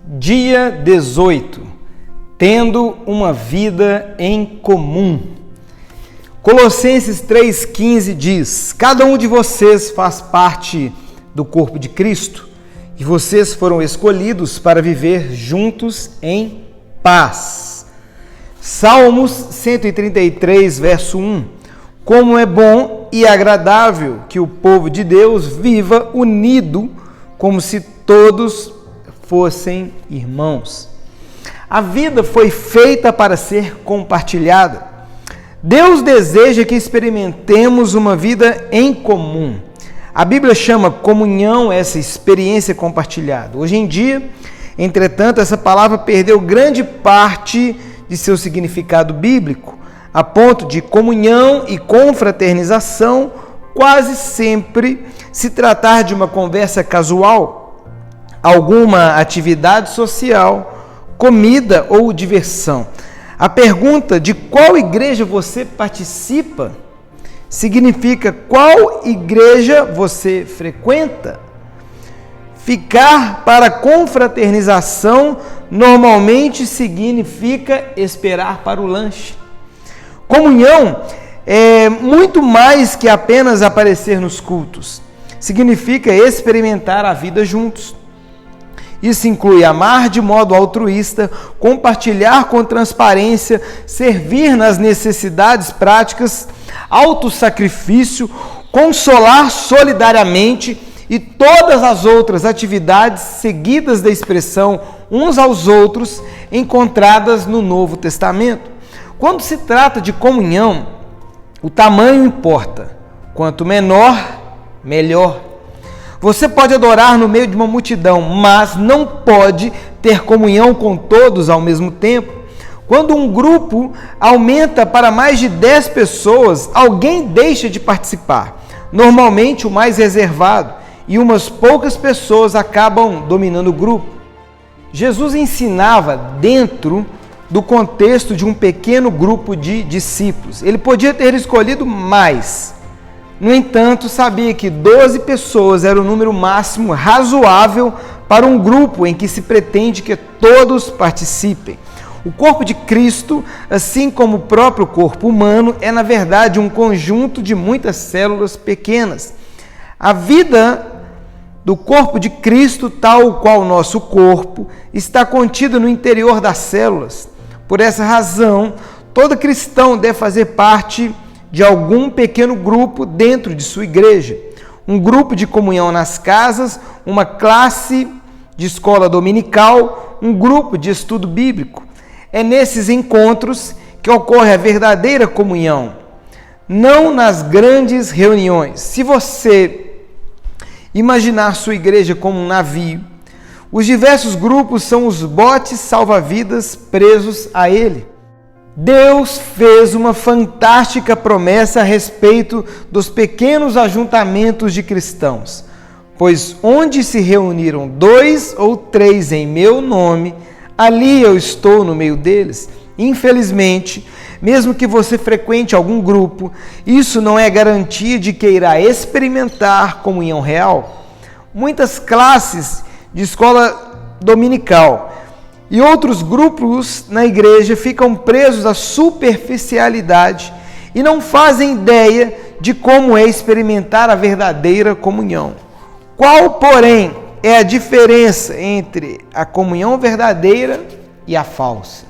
Dia 18. Tendo uma vida em comum. Colossenses 3,15 diz: cada um de vocês faz parte do corpo de Cristo e vocês foram escolhidos para viver juntos em paz. Salmos 133, verso 1. Como é bom e agradável que o povo de Deus viva unido, como se todos fossem irmãos. A vida foi feita para ser compartilhada. Deus deseja que experimentemos uma vida em comum. A Bíblia chama comunhão essa experiência compartilhada. Hoje em dia, entretanto, essa palavra perdeu grande parte de seu significado bíblico, a ponto de comunhão e confraternização quase sempre se tratar de uma conversa casual, alguma atividade social, comida ou diversão. A pergunta de qual igreja você participa significa qual igreja você frequenta. Ficar para confraternização normalmente significa esperar para o lanche. Comunhão é muito mais que apenas aparecer nos cultos. Significa experimentar a vida juntos. Isso inclui amar de modo altruísta, compartilhar com transparência, servir nas necessidades práticas, autossacrifício, consolar solidariamente e todas as outras atividades seguidas da expressão uns aos outros encontradas no Novo Testamento. Quando se trata de comunhão, o tamanho importa. Quanto menor, melhor. Você pode adorar no meio de uma multidão, mas não pode ter comunhão com todos ao mesmo tempo. Quando um grupo aumenta para mais de 10 pessoas, alguém deixa de participar. Normalmente o mais reservado, e umas poucas pessoas acabam dominando o grupo. Jesus ensinava dentro do contexto de um pequeno grupo de discípulos. Ele podia ter escolhido mais. No entanto, sabia que 12 pessoas era o número máximo razoável para um grupo em que se pretende que todos participem. O corpo de Cristo, assim como o próprio corpo humano, é na verdade um conjunto de muitas células pequenas. A vida do corpo de Cristo, tal qual o nosso corpo, está contida no interior das células. Por essa razão, todo cristão deve fazer parte de algum pequeno grupo dentro de sua igreja. Um grupo de comunhão nas casas, uma classe de escola dominical, um grupo de estudo bíblico. É nesses encontros que ocorre a verdadeira comunhão, não nas grandes reuniões. Se você imaginar sua igreja como um navio, os diversos grupos são os botes salva-vidas presos a ele. Deus fez uma fantástica promessa a respeito dos pequenos ajuntamentos de cristãos, pois onde se reuniram 2 ou 3 em meu nome, ali eu estou no meio deles. Infelizmente, mesmo que você frequente algum grupo, isso não é garantia de que irá experimentar comunhão real. Muitas classes de escola dominical e outros grupos na igreja ficam presos à superficialidade e não fazem ideia de como é experimentar a verdadeira comunhão. Qual, porém, é a diferença entre a comunhão verdadeira e a falsa?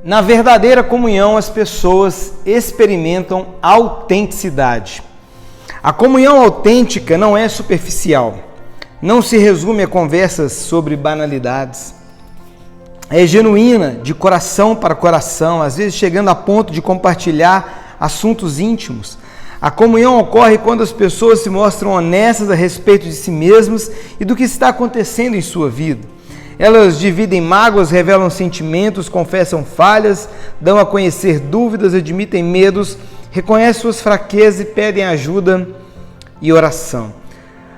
Na verdadeira comunhão, as pessoas experimentam autenticidade. A comunhão autêntica não é superficial, não se resume a conversas sobre banalidades. É genuína, de coração para coração, às vezes chegando a ponto de compartilhar assuntos íntimos. A comunhão ocorre quando as pessoas se mostram honestas a respeito de si mesmas e do que está acontecendo em sua vida. Elas dividem mágoas, revelam sentimentos, confessam falhas, dão a conhecer dúvidas, admitem medos, reconhecem suas fraquezas e pedem ajuda e oração.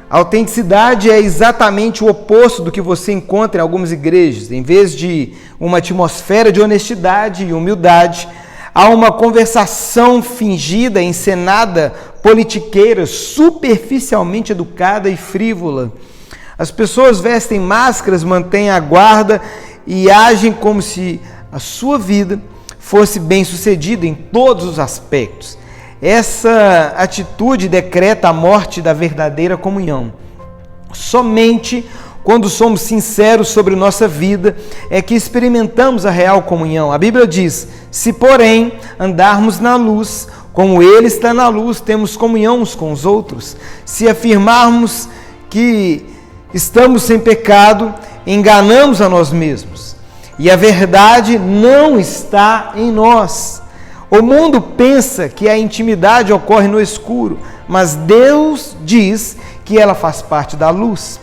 A autenticidade é exatamente o oposto do que você encontra em algumas igrejas. Em vez de uma atmosfera de honestidade e humildade, há uma conversação fingida, encenada, politiqueira, superficialmente educada e frívola. As pessoas vestem máscaras, mantêm a guarda e agem como se a sua vida fosse bem-sucedida em todos os aspectos. Essa atitude decreta a morte da verdadeira comunhão. Somente quando somos sinceros sobre nossa vida é que experimentamos a real comunhão. A Bíblia diz: se porém andarmos na luz, como Ele está na luz, temos comunhão uns com os outros. Se afirmarmos que estamos sem pecado, enganamos a nós mesmos, e a verdade não está em nós. O mundo pensa que a intimidade ocorre no escuro, mas Deus diz que ela faz parte da luz.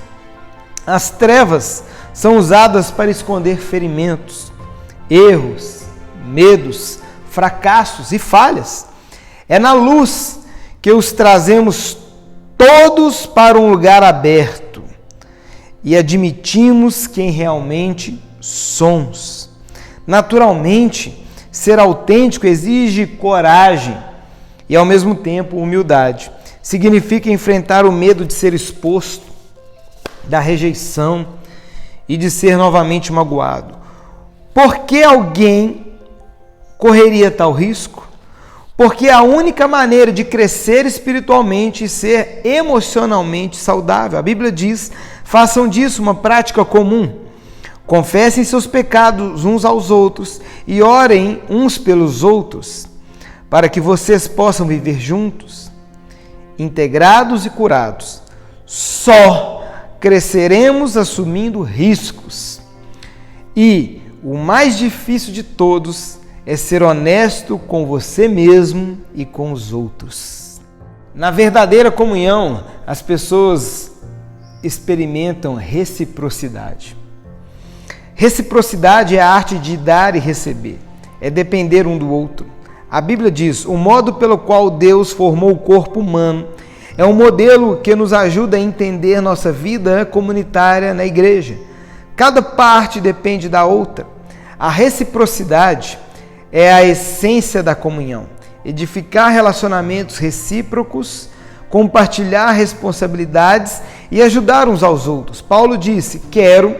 As trevas são usadas para esconder ferimentos, erros, medos, fracassos e falhas. É na luz que os trazemos todos para um lugar aberto e admitimos quem realmente somos. Naturalmente, ser autêntico exige coragem e, ao mesmo tempo, humildade. Significa enfrentar o medo de ser exposto, da rejeição e de ser novamente magoado. Por que alguém correria tal risco? Porque é a única maneira de crescer espiritualmente e ser emocionalmente saudável. A Bíblia diz: façam disso uma prática comum. Confessem seus pecados uns aos outros e orem uns pelos outros, para que vocês possam viver juntos, integrados e curados. Só cresceremos assumindo riscos. E o mais difícil de todos é ser honesto com você mesmo e com os outros. Na verdadeira comunhão, as pessoas experimentam reciprocidade. Reciprocidade é a arte de dar e receber, é depender um do outro. A Bíblia diz: o modo pelo qual Deus formou o corpo humano é um modelo que nos ajuda a entender nossa vida comunitária na igreja. Cada parte depende da outra. A reciprocidade é a essência da comunhão. Edificar relacionamentos recíprocos, compartilhar responsabilidades e ajudar uns aos outros. Paulo disse: quero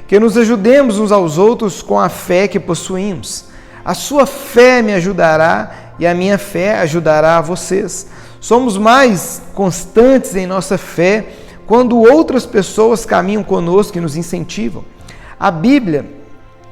que nos ajudemos uns aos outros com a fé que possuímos. A sua fé me ajudará e a minha fé ajudará a vocês. Somos mais constantes em nossa fé quando outras pessoas caminham conosco e nos incentivam. A Bíblia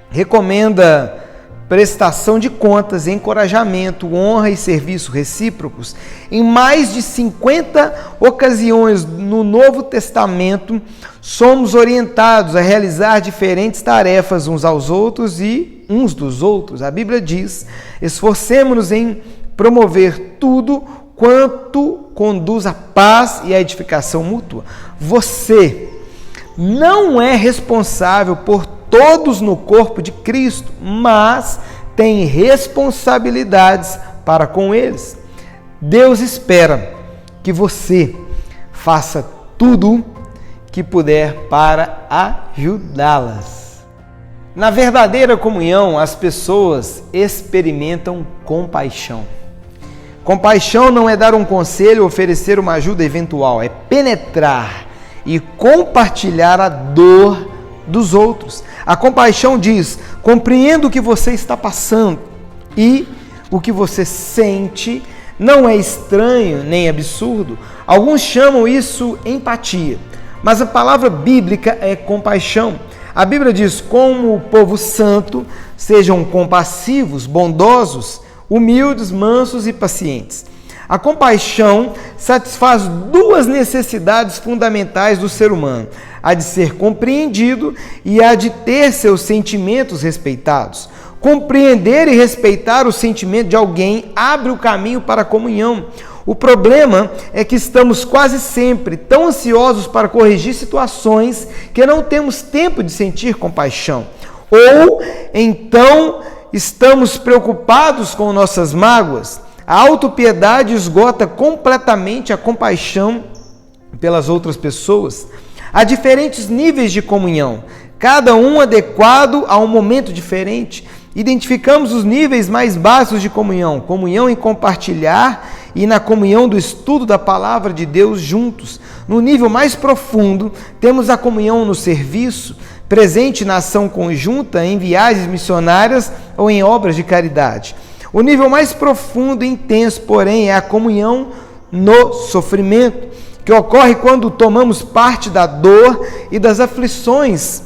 recomenda prestação de contas, encorajamento, honra e serviço recíprocos. Em mais de 50 ocasiões no Novo Testamento, somos orientados a realizar diferentes tarefas uns aos outros e uns dos outros. A Bíblia diz: esforcemo-nos em promover tudo quanto conduz à paz e à edificação mútua. Você não é responsável por todos no corpo de Cristo, mas tem responsabilidades para com eles. Deus espera que você faça tudo que puder para ajudá-las. Na verdadeira comunhão, as pessoas experimentam compaixão. Compaixão não é dar um conselho ou oferecer uma ajuda eventual, é penetrar e compartilhar a dor dos outros. A compaixão diz: compreendo o que você está passando e o que você sente não é estranho nem absurdo. Alguns chamam isso empatia, mas a palavra bíblica é compaixão. A Bíblia diz: como o povo santo, sejam compassivos, bondosos, humildes, mansos e pacientes. A compaixão satisfaz duas necessidades fundamentais do ser humano: a de ser compreendido e a de ter seus sentimentos respeitados. Compreender e respeitar o sentimento de alguém abre o caminho para a comunhão. O problema é que estamos quase sempre tão ansiosos para corrigir situações que não temos tempo de sentir compaixão. Ou então estamos preocupados com nossas mágoas. A autopiedade esgota completamente a compaixão pelas outras pessoas. Há diferentes níveis de comunhão, cada um adequado a um momento diferente. Identificamos os níveis mais básicos de comunhão: comunhão em compartilhar e na comunhão do estudo da palavra de Deus juntos. No nível mais profundo, temos a comunhão no serviço, presente na ação conjunta, em viagens missionárias ou em obras de caridade. O nível mais profundo e intenso, porém, é a comunhão no sofrimento, que ocorre quando tomamos parte da dor e das aflições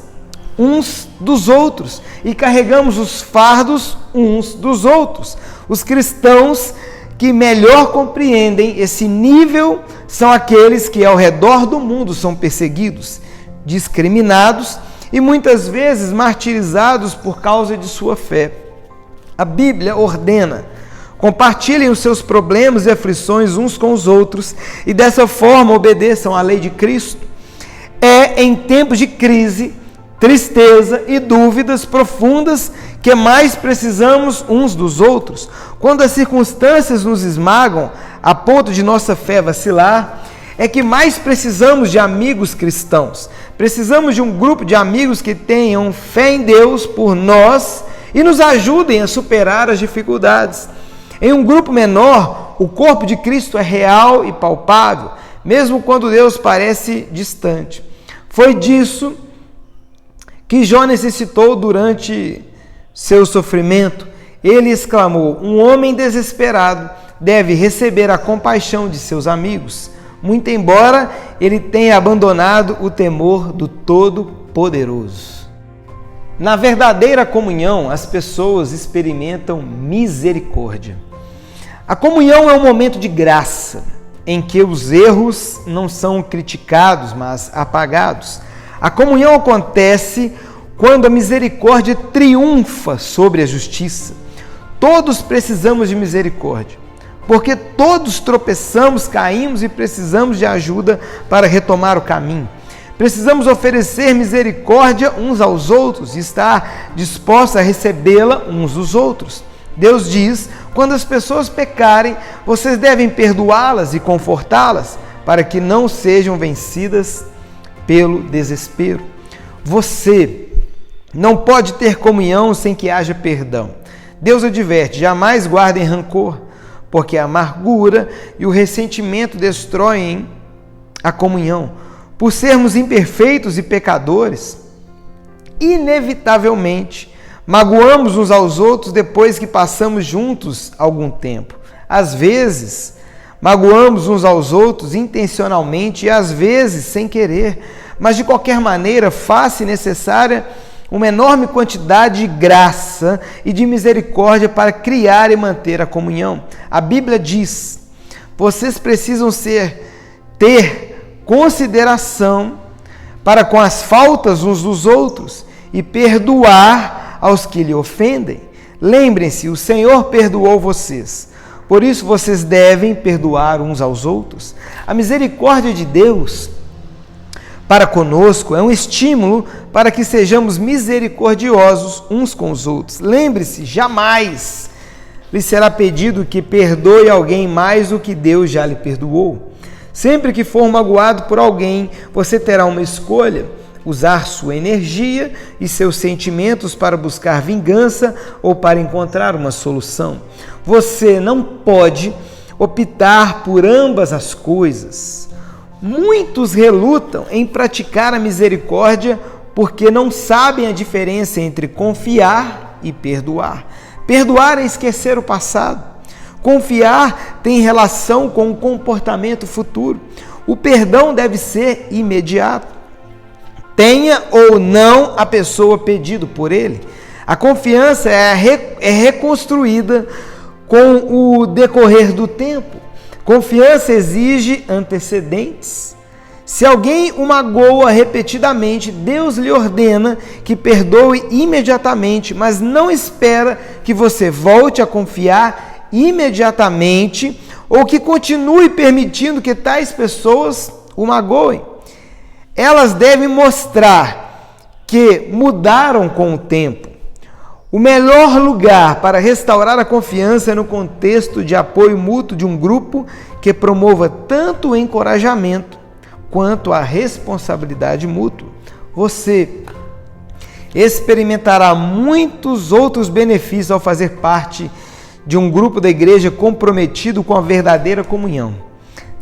uns dos outros e carregamos os fardos uns dos outros. Os cristãos que melhor compreendem esse nível são aqueles que ao redor do mundo são perseguidos, discriminados e muitas vezes martirizados por causa de sua fé. A Bíblia ordena: compartilhem os seus problemas e aflições uns com os outros e dessa forma obedeçam à lei de Cristo. É em tempos de crise, tristeza e dúvidas profundas que mais precisamos uns dos outros. Quando as circunstâncias nos esmagam a ponto de nossa fé vacilar, é que mais precisamos de amigos cristãos. Precisamos de um grupo de amigos que tenham fé em Deus por nós e nos ajudem a superar as dificuldades. Em um grupo menor, o corpo de Cristo é real e palpável, mesmo quando Deus parece distante. Foi disso que Jó necessitou durante seu sofrimento. Ele exclamou: um homem desesperado deve receber a compaixão de seus amigos, muito embora ele tenha abandonado o temor do Todo-Poderoso. Na verdadeira comunhão, as pessoas experimentam misericórdia. A comunhão é um momento de graça, em que os erros não são criticados, mas apagados. A comunhão acontece quando a misericórdia triunfa sobre a justiça. Todos precisamos de misericórdia, porque todos tropeçamos, caímos e precisamos de ajuda para retomar o caminho. Precisamos oferecer misericórdia uns aos outros e estar dispostos a recebê-la uns dos outros. Deus diz: quando as pessoas pecarem, vocês devem perdoá-las e confortá-las, para que não sejam vencidas pelo desespero. Você não pode ter comunhão sem que haja perdão. Deus adverte: jamais guardem rancor, porque a amargura e o ressentimento destroem a comunhão. Por sermos imperfeitos e pecadores, inevitavelmente magoamos uns aos outros depois que passamos juntos algum tempo. Às vezes, magoamos uns aos outros intencionalmente e às vezes sem querer, mas de qualquer maneira faz-se necessária uma enorme quantidade de graça e de misericórdia para criar e manter a comunhão. A Bíblia diz: vocês precisam ter consideração para com as faltas uns dos outros e perdoar aos que lhe ofendem. Lembrem-se, o Senhor perdoou vocês, por isso vocês devem perdoar uns aos outros. A misericórdia de Deus para conosco é um estímulo para que sejamos misericordiosos uns com os outros. Lembre-se, jamais lhe será pedido que perdoe alguém mais do que Deus já lhe perdoou. Sempre que for magoado por alguém, você terá uma escolha: usar sua energia e seus sentimentos para buscar vingança ou para encontrar uma solução. Você não pode optar por ambas as coisas. Muitos relutam em praticar a misericórdia porque não sabem a diferença entre confiar e perdoar. Perdoar é esquecer o passado. Confiar tem relação com o comportamento futuro. O perdão deve ser imediato. Tenha ou não a pessoa pedido por ele. A confiança é reconstruída com o decorrer do tempo. Confiança exige antecedentes. Se alguém o magoa repetidamente, Deus lhe ordena que perdoe imediatamente, mas não espera que você volte a confiar imediatamente ou que continue permitindo que tais pessoas o magoem. Elas devem mostrar que mudaram com o tempo. O melhor lugar para restaurar a confiança é no contexto de apoio mútuo de um grupo que promova tanto o encorajamento quanto a responsabilidade mútua. Você experimentará muitos outros benefícios ao fazer parte de um grupo da igreja comprometido com a verdadeira comunhão.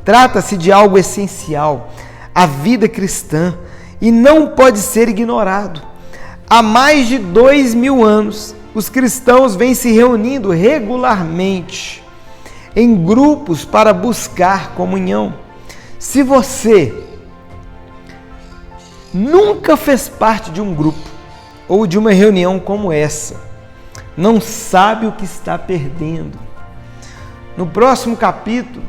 Trata-se de algo essencial à vida cristã e não pode ser ignorado. Há mais de 2000 anos, os cristãos vêm se reunindo regularmente em grupos para buscar comunhão. Se você nunca fez parte de um grupo ou de uma reunião como essa, não sabe o que está perdendo. No próximo capítulo,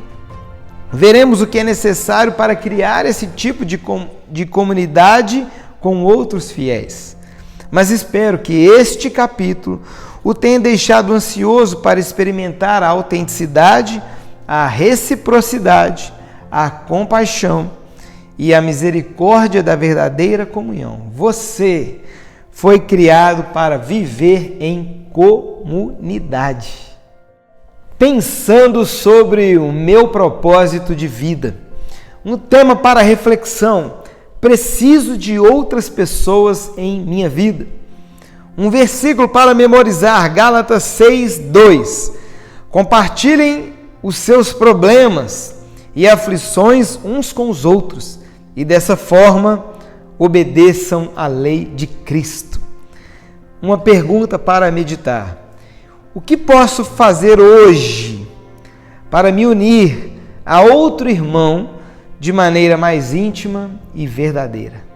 veremos o que é necessário para criar esse tipo de comunidade com outros fiéis. Mas espero que este capítulo o tenha deixado ansioso para experimentar a autenticidade, a reciprocidade, a compaixão e a misericórdia da verdadeira comunhão. Você foi criado para viver em comunidade. Pensando sobre o meu propósito de vida, um tema para reflexão: preciso de outras pessoas em minha vida. Um versículo para memorizar, Gálatas 6:2. Compartilhem os seus problemas e aflições uns com os outros, e dessa forma obedeçam à lei de Cristo. Uma pergunta para meditar: o que posso fazer hoje para me unir a outro irmão de maneira mais íntima e verdadeira?